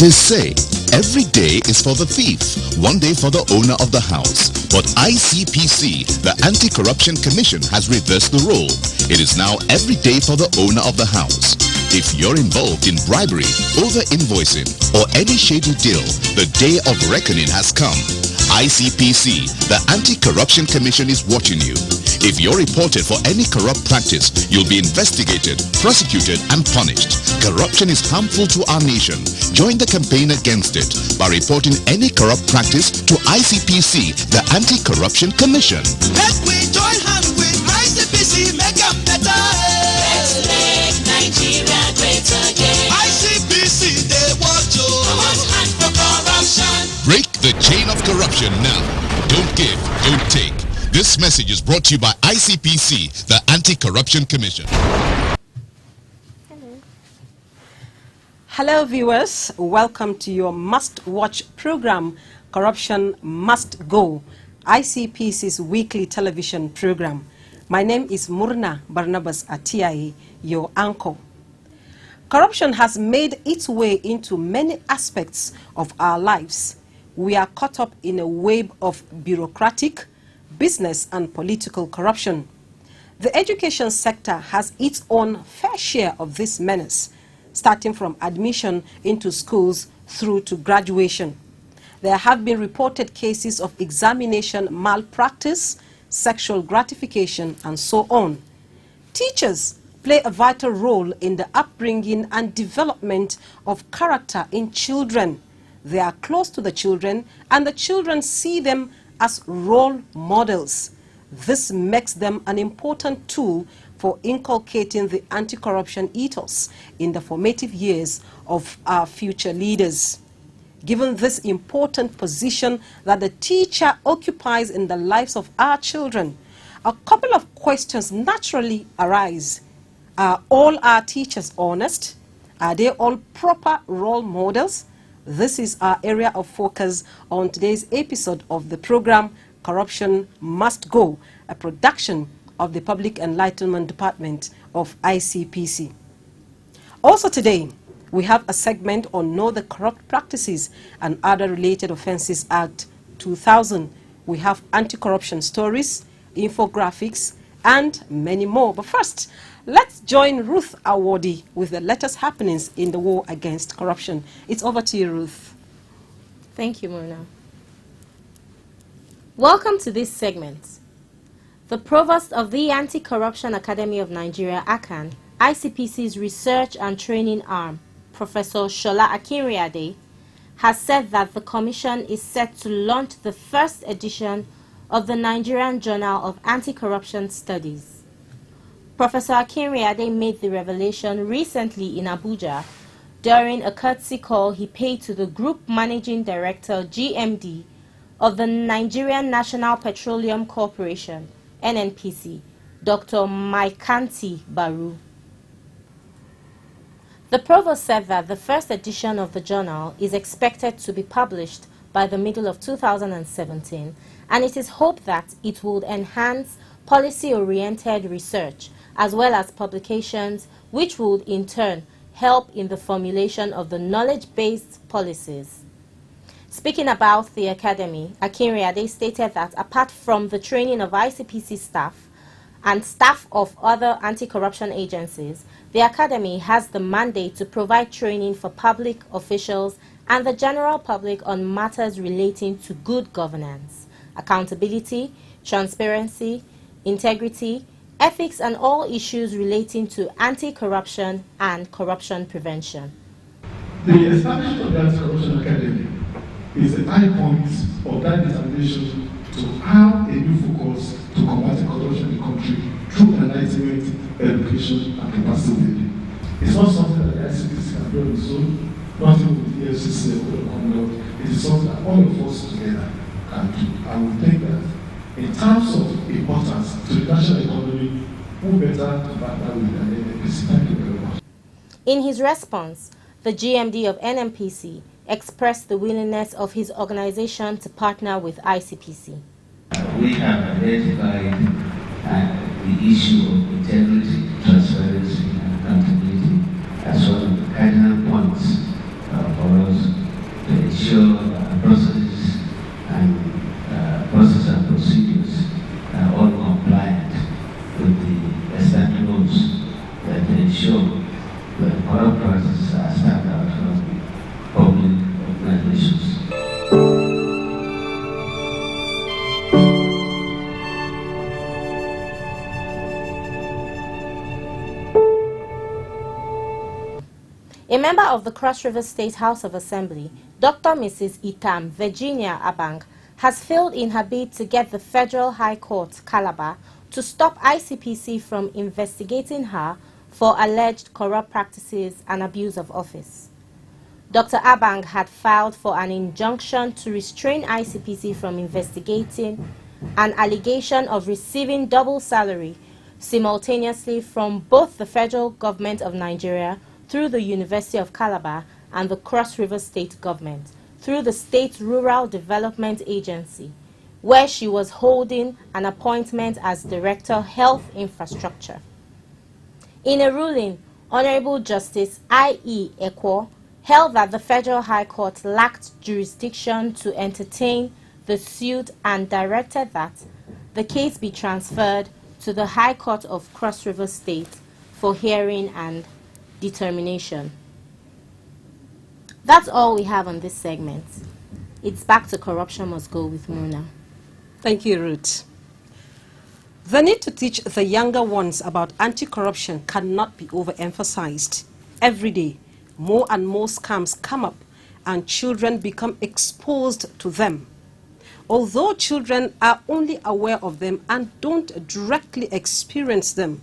They say every day is for the thief, one day for the owner of the house. But ICPC, the Anti-Corruption Commission, has reversed the role. It is now every day for the owner of the house. If you're involved in bribery, over-invoicing, or any shady deal, the day of reckoning has come. ICPC, the Anti-Corruption Commission, is watching you. If you're reported for any corrupt practice, you'll be investigated, prosecuted, and punished. Corruption is harmful to our nation. Join the campaign against it by reporting any corrupt practice to ICPC, the Anti-Corruption Commission. Let we join hands with ICPC, make them better. Let's make Nigeria great again. ICPC, they want you. Come on, for corruption. Break the chain of corruption now. Don't give, don't take. This message is brought to you by ICPC, the Anti-Corruption Commission. Hello viewers, welcome to your must-watch program, Corruption Must Go, ICPC's weekly television program. My name is Murna Barnabas Atiaye, your anchor. Corruption has made its way into many aspects of our lives. We are caught up in a web of bureaucratic, business and political corruption. The education sector has its own fair share of this menace, starting from admission into schools through to graduation. There have been reported cases of examination malpractice, sexual gratification, and so on. Teachers play a vital role in the upbringing and development of character in children. They are close to the children, and the children see them as role models. This makes them an important tool for inculcating the anti-corruption ethos in the formative years of our future leaders. Given this important position that the teacher occupies in the lives of our children, a couple of questions naturally arise. Are all our teachers honest? Are they all proper role models? This is our area of focus on today's episode of the program Corruption Must Go, a production of the Public Enlightenment Department of ICPC. Also today, we have a segment on Know the Corrupt Practices and Other Related Offences Act 2000. We have anti-corruption stories, infographics, and many more. But first, let's join Ruth Awodi with the latest happenings in the war against corruption. It's over to you, Ruth. Thank you, Mona. Welcome to this segment. The Provost of the Anti-Corruption Academy of Nigeria, ACAN, ICPC's research and training arm, Professor Shola Akinriade, has said that the Commission is set to launch the first edition of the Nigerian Journal of Anti-Corruption Studies. Professor Akinriade made the revelation recently in Abuja during a courtesy call he paid to the Group Managing Director, GMD, of the Nigerian National Petroleum Corporation, NNPC, Dr. Maikanti Baru. The Provost said that the first edition of the journal is expected to be published by the middle of 2017, and it is hoped that it will enhance policy-oriented research as well as publications which would in turn help in the formulation of the knowledge-based policies. Speaking about the Academy, Akinriade stated that apart from the training of ICPC staff and staff of other anti-corruption agencies, the Academy has the mandate to provide training for public officials and the general public on matters relating to good governance, accountability, transparency, integrity, ethics, and all issues relating to anti-corruption and corruption prevention. The establishment of the Anti-Corruption Academy is a high point of that determination to have a new focus to combat corruption in the country through enlightenment, education, and capacity building. It's not something that the ICPC can do on its own, not even with the EFCC or the Commonwealth. It is something that all of us together can do. And we think that in terms of importance to the national economy, who better to partner with than the NNPC? Thank you very much. In his response, the GMD of NNPC expressed the willingness of his organization to partner with ICPC. We have identified the issue of integrity, transparency, and accountability as one of the cardinal points for us ensure processes and process and procedures are all compliant with the established rules that ensure that corrupt practices are stamped out from public organizations. A member of the Cross River State House of Assembly, Dr. Mrs. Itam Virginia Abang, has failed in her bid to get the Federal High Court, Calabar, to stop ICPC from investigating her for alleged corrupt practices and abuse of office. Dr. Abang had filed for an injunction to restrain ICPC from investigating an allegation of receiving double salary simultaneously from both the federal government of Nigeria through the University of Calabar and the Cross River State government through the State Rural Development Agency, where she was holding an appointment as Director Health Infrastructure. In a ruling, Honorable Justice I.E. Ekwo held that the Federal High Court lacked jurisdiction to entertain the suit and directed that the case be transferred to the High Court of Cross River State for hearing and determination. That's all we have on this segment. It's back to Corruption Must Go with Muna. Thank you, Ruth. The need to teach the younger ones about anti-corruption cannot be overemphasized. Every day, more and more scams come up and children become exposed to them. Although children are only aware of them and don't directly experience them,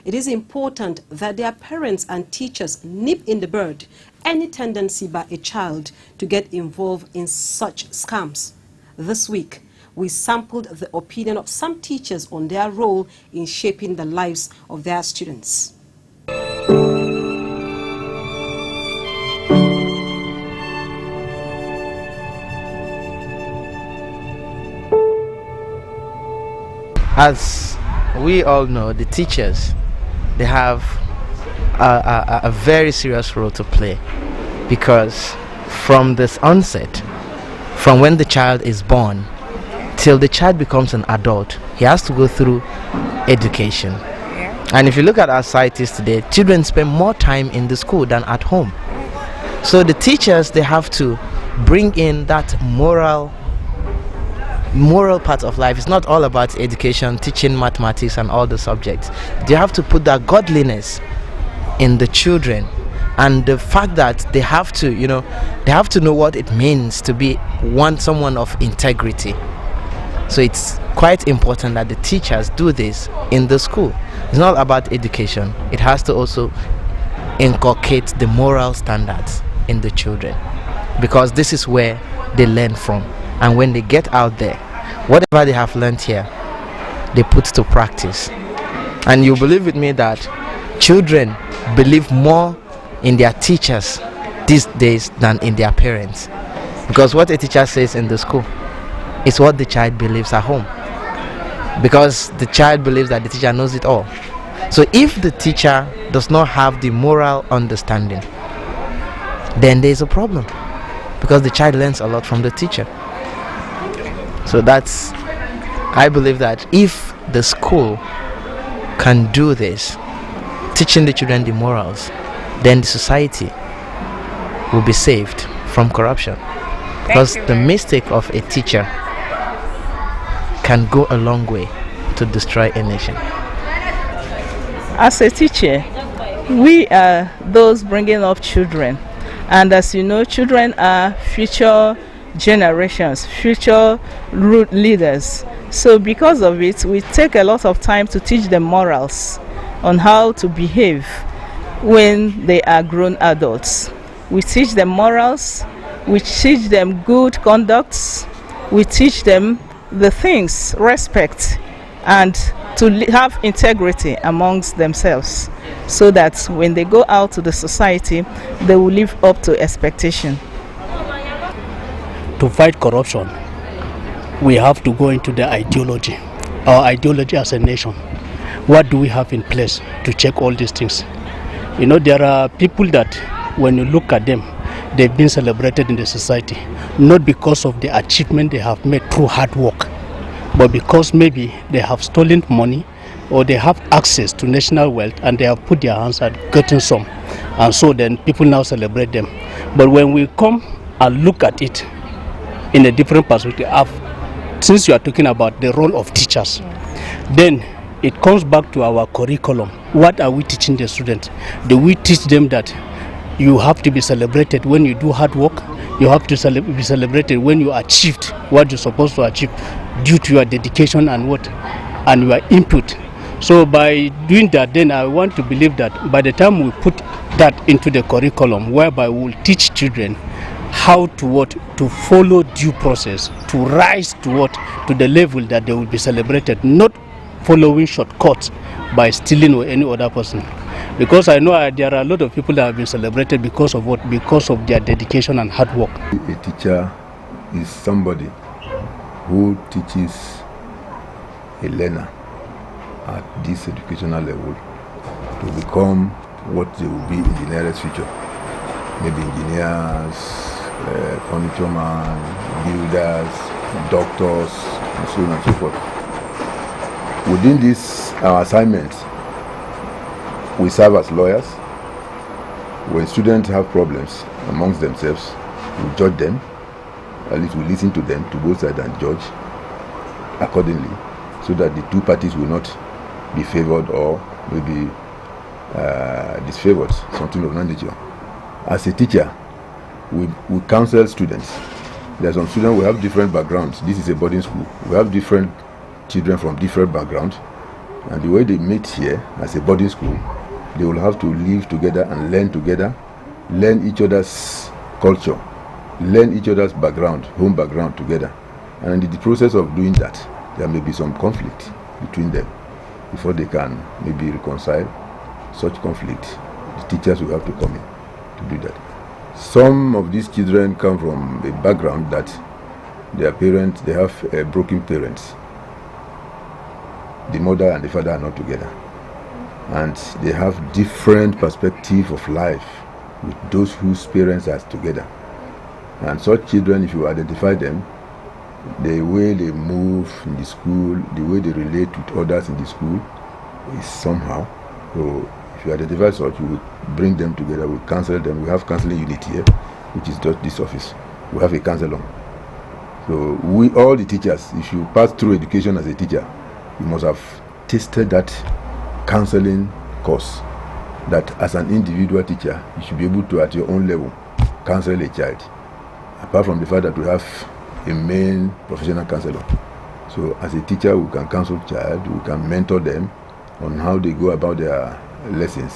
it is important that their parents and teachers nip in the bud any tendency by a child to get involved in such scams. This week, we sampled the opinion of some teachers on their role in shaping the lives of their students. As we all know, the teachers, they have a very serious role to play, because from this onset, from when the child is born till the child becomes an adult, he has to go through education. And if you look at our societies today, children spend more time in the school than at home. So the teachers, they have to bring in that moral part of life. It's not all about education, teaching mathematics and all the subjects. They have to put that godliness in the children, and the fact that they have to, they have to know what it means to be someone of integrity. So it's quite important that the teachers do this in the school. It's not about education. It has to also inculcate the moral standards in the children, because this is where they learn from. And when they get out there, whatever they have learned here, they put to practice. And you believe with me that children believe more in their teachers these days than in their parents, because what a teacher says in the school is what the child believes at home, because the child believes that the teacher knows it all. So if the teacher does not have the moral understanding, then there is a problem, because the child learns a lot from the teacher. So I believe that if the school can do this, teaching the children the morals, then the society will be saved from corruption. Because the mistake of a teacher can go a long way to destroy a nation. As a teacher, we are those bringing up children, and as you know, children are future generations, future leaders. So because of it, we take a lot of time to teach them morals on how to behave when they are grown adults. We teach them morals, we teach them good conducts, we teach them the things, respect, and to have integrity amongst themselves, so that when they go out to the society, they will live up to expectation. To fight corruption, we have to go into the ideology, our ideology as a nation. What do we have in place to check all these things? There are people that when you look at them, they've been celebrated in the society, not because of the achievement they have made through hard work, but because maybe they have stolen money or they have access to national wealth and they have put their hands at getting some. And so then people now celebrate them. But when we come and look at it in a different perspective, since you are talking about the role of teachers, then it comes back to our curriculum. What are we teaching the students? Do we teach them that you have to be celebrated when you do hard work? You have to be celebrated when you achieved what you're supposed to achieve due to your dedication and your input. So by doing that, then I want to believe that by the time we put that into the curriculum, whereby we will teach children how to follow due process, to rise to the level that they will be celebrated, not following shortcuts by stealing or any other person. Because I know there are a lot of people that have been celebrated because of what? Because of their dedication and hard work. A teacher is somebody who teaches a learner at this educational level to become what they will be in the nearest future. Maybe engineers, furniture man, builders, doctors, and so on and so forth. Within this, our assignment, we serve as lawyers. When students have problems amongst themselves, we judge them, at least we listen to them, to both sides, and judge accordingly, so that the two parties will not be favored or maybe disfavored, something of that nature. As a teacher, we counsel students. There are some students who have different backgrounds. This is a boarding school. We have different children from different backgrounds, and the way they meet here as a boarding school, they will have to live together and learn each other's culture, learn each other's background, home background together. And in the process of doing that, there may be some conflict between them. Before they can maybe reconcile such conflict, the teachers will have to come in to do that. Some of these children come from a background that their parents, they have broken parents. The mother and the father are not together, and they have different perspective of life with those whose parents are together. And such children, if you identify them, the way they move in the school, the way they relate with others in the school is somehow. So if you identify such, you will bring them together, we counsel them. We have counseling unit here, which is just this office. We have a counselor. So we, all the teachers, if you pass through education as a teacher, you must have tasted that counseling course, that as an individual teacher, you should be able to, at your own level, counsel a child. Apart from the fact that we have a main professional counselor. So as a teacher, we can counsel child, we can mentor them on how they go about their lessons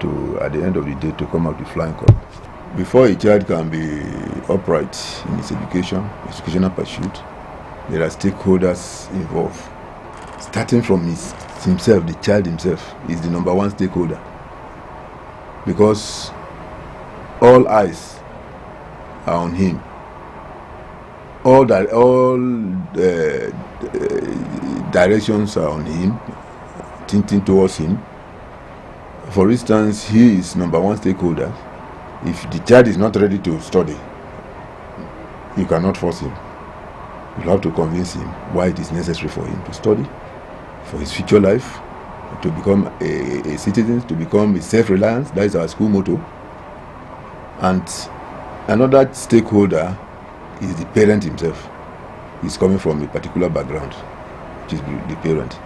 to, at the end of the day, to come out with flying colors. Before a child can be upright in his educational pursuit, there are stakeholders involved. Starting from himself, the child himself is the number one stakeholder, because all eyes are on him. All directions are on him, tinting towards him. For instance, he is number one stakeholder. If the child is not ready to study, you cannot force him. You have to convince him why it is necessary for him to study, for his future life, to become a citizen, to become a self-reliance. That is our school motto. And another stakeholder is the parent himself. He's coming from a particular background, which is the parent.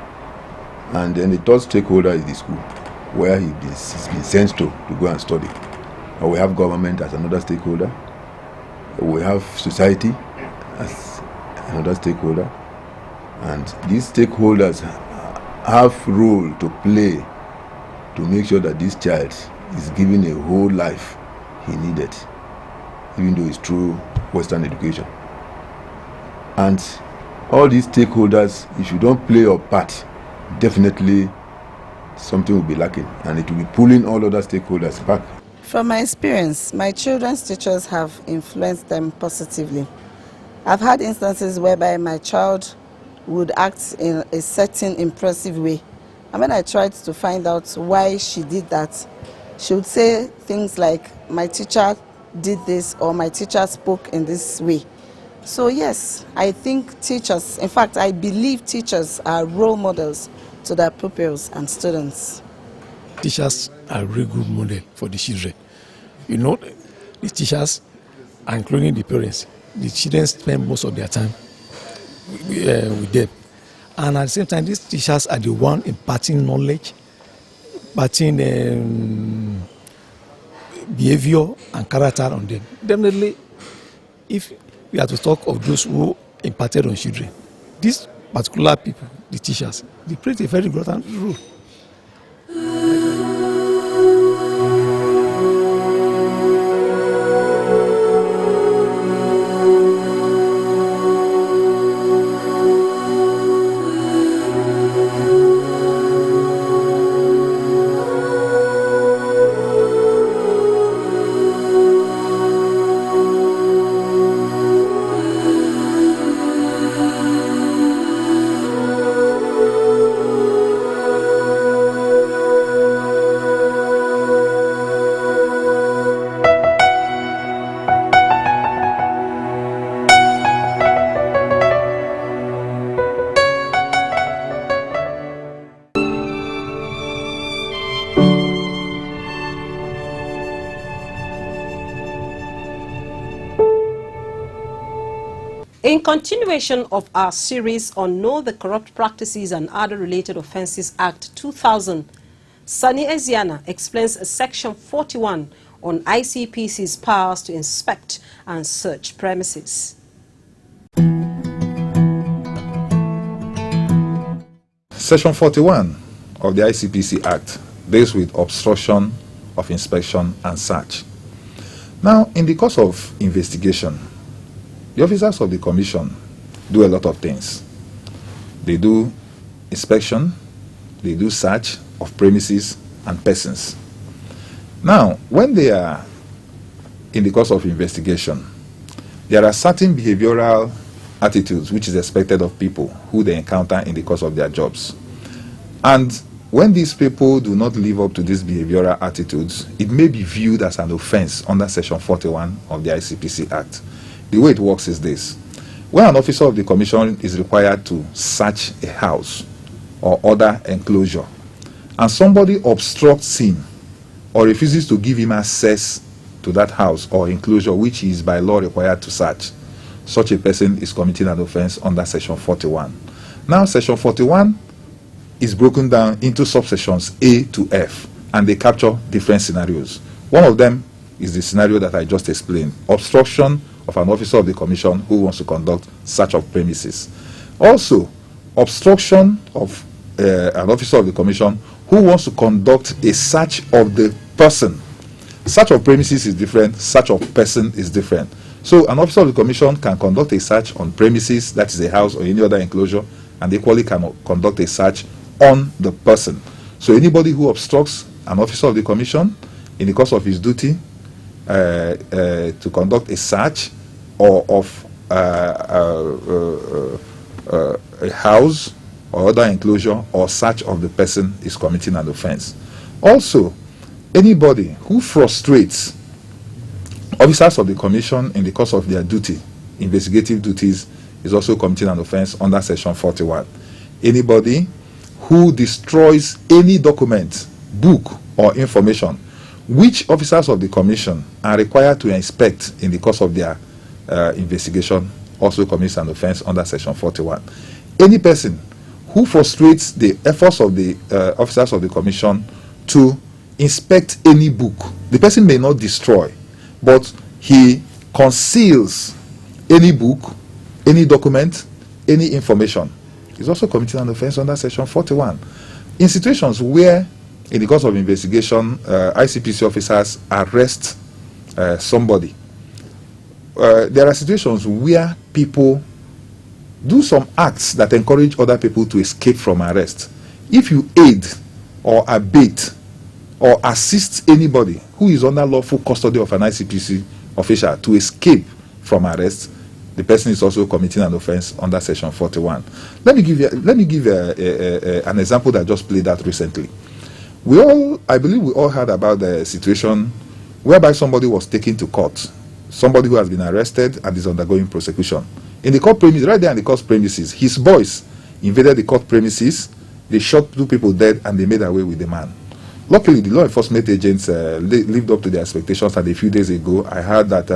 And then the third stakeholder is the school, where he's been sent to go and study. Or we have government as another stakeholder. We have society as another stakeholder. And these stakeholders have role to play to make sure that this child is given a whole life he needed, even though it's through Western education. And all these stakeholders, if you don't play your part, definitely something will be lacking, and it will be pulling all other stakeholders back. From my experience, my children's teachers have influenced them positively. I've had instances whereby my child would act in a certain impressive way, and when I tried to find out why she did that, she would say things like, my teacher did this or my teacher spoke in this way. So yes, I think teachers, in fact, I believe teachers are role models to their pupils and students. Teachers are a very good model for the children. You know, the teachers, including the parents, the children spend most of their time with them. And at the same time, these teachers are the one imparting knowledge, imparting behavior and character on them. Definitely, if we are to talk of those who imparted on children, these particular people, the teachers, they play a very important role. In continuation of our series on Know the Corrupt Practices and Other Related Offences Act 2000, Sani Eziana explains Section 41 on ICPC's powers to inspect and search premises. Section 41 of the ICPC Act deals with obstruction of inspection and search. Now, in the course of investigation, the officers of the commission do a lot of things. They do inspection, they do search of premises and persons. Now, when they are in the course of investigation, there are certain behavioral attitudes which is expected of people who they encounter in the course of their jobs. And when these people do not live up to these behavioral attitudes, it may be viewed as an offense under Section 41 of the ICPC Act. The way it works is this. When an officer of the commission is required to search a house or other enclosure, and somebody obstructs him or refuses to give him access to that house or enclosure which he is by law required to search, such a person is committing an offense under Section 41. Now, Section 41 is broken down into subsections A to F, and they capture different scenarios. One of them is the scenario that I just explained: obstruction of an officer of the commission who wants to conduct search of premises. Also, obstruction of an officer of the commission who wants to conduct a search of the person. Search of premises is different, search of person is different. So an officer of the commission can conduct a search on premises, that is a house or any other enclosure, and equally can conduct a search on the person. So anybody who obstructs an officer of the commission in the course of his duty to conduct a search or of a house or other enclosure or search of the person is committing an offense. Also, anybody who frustrates officers of the commission in the course of their duty, investigative duties, is also committing an offense under Section 41. Anybody who destroys any document, book, or information which officers of the commission are required to inspect in the course of their investigation also commits an offense under Section 41. Any person who frustrates the efforts of the officers of the commission to inspect any book, the person may not destroy, but he conceals any book, any document, any information, is also committing an offense under Section 41. In situations where, in the course of investigation, ICPC officers arrest somebody, there are situations where people do some acts that encourage other people to escape from arrest. If you aid or abet or assist anybody who is under lawful custody of an ICPC official to escape from arrest, the person is also committing an offense under Section 41. Let me give an example that just played out recently. I believe we all heard about the situation whereby somebody was taken to court, somebody who has been arrested and is undergoing prosecution. In the court premises, right there in the court premises, his boys invaded the court premises, they shot 2 people dead, and they made away with the man. Luckily, the law enforcement agents lived up to their expectations, and a few days ago, I heard that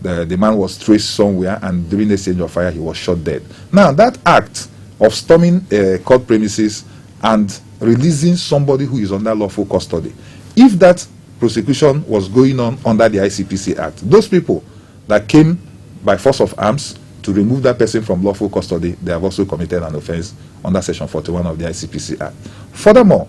the man was traced somewhere, and during the exchange of fire, he was shot dead. Now, that act of storming court premises and releasing somebody who is under lawful custody, if that prosecution was going on under the ICPC Act, those people that came by force of arms to remove that person from lawful custody, they have also committed an offense under Section 41 of the ICPC Act. Furthermore,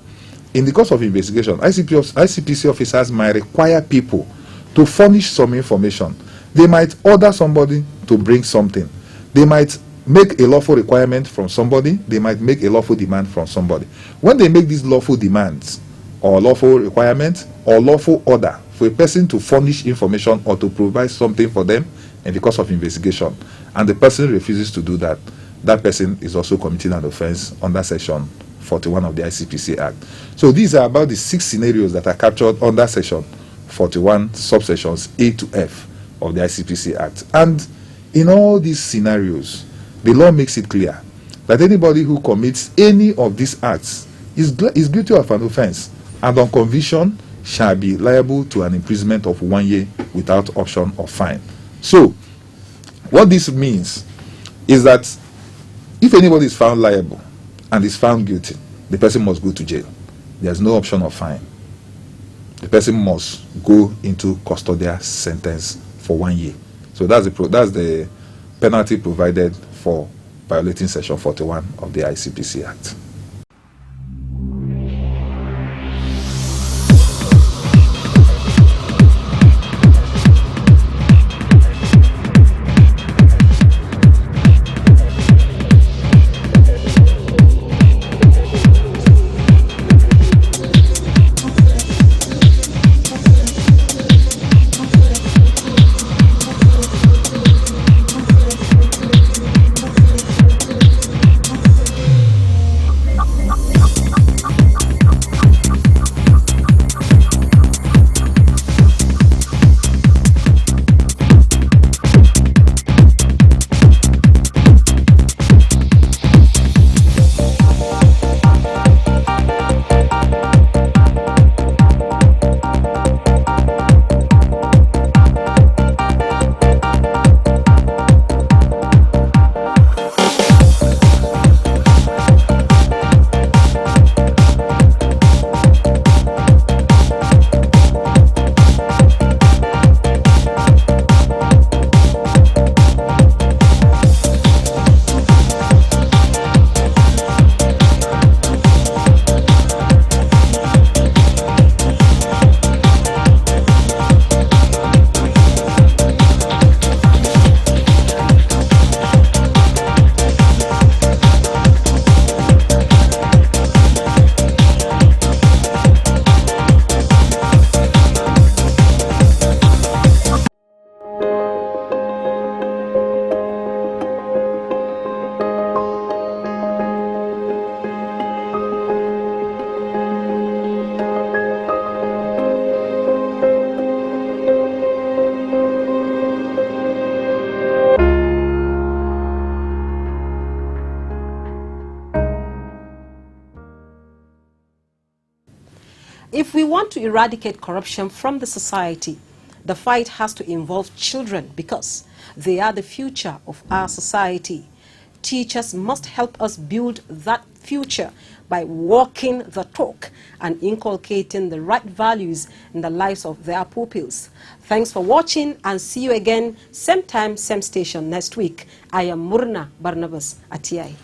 in the course of investigation, ICPC officers might require people to furnish some information. They might order somebody to bring something. They might make a lawful requirement from somebody. They might make a lawful demand from somebody. When they make these lawful demands or lawful requirements or lawful order for a person to furnish information or to provide something for them in the course of investigation, and the person refuses to do that, that person is also committing an offense under Section 41 of the ICPC Act. So these are about the 6 scenarios that are captured under Section 41, subsections A to F of the ICPC Act. And in all these scenarios, the law makes it clear that anybody who commits any of these acts is guilty of an offense, and on conviction shall be liable to an imprisonment of 1 year without option of fine. So, what this means is that if anybody is found liable and is found guilty, the person must go to jail. There's no option of fine. The person must go into custodial sentence for 1 year. So that's the penalty provided for violating Section 41 of the ICPC Act. If we want to eradicate corruption from the society, the fight has to involve children because they are the future of our society. Teachers must help us build that future by walking the talk and inculcating the right values in the lives of their pupils. Thanks for watching, and see you again, same time, same station next week. I am Murna Barnabas Atiai.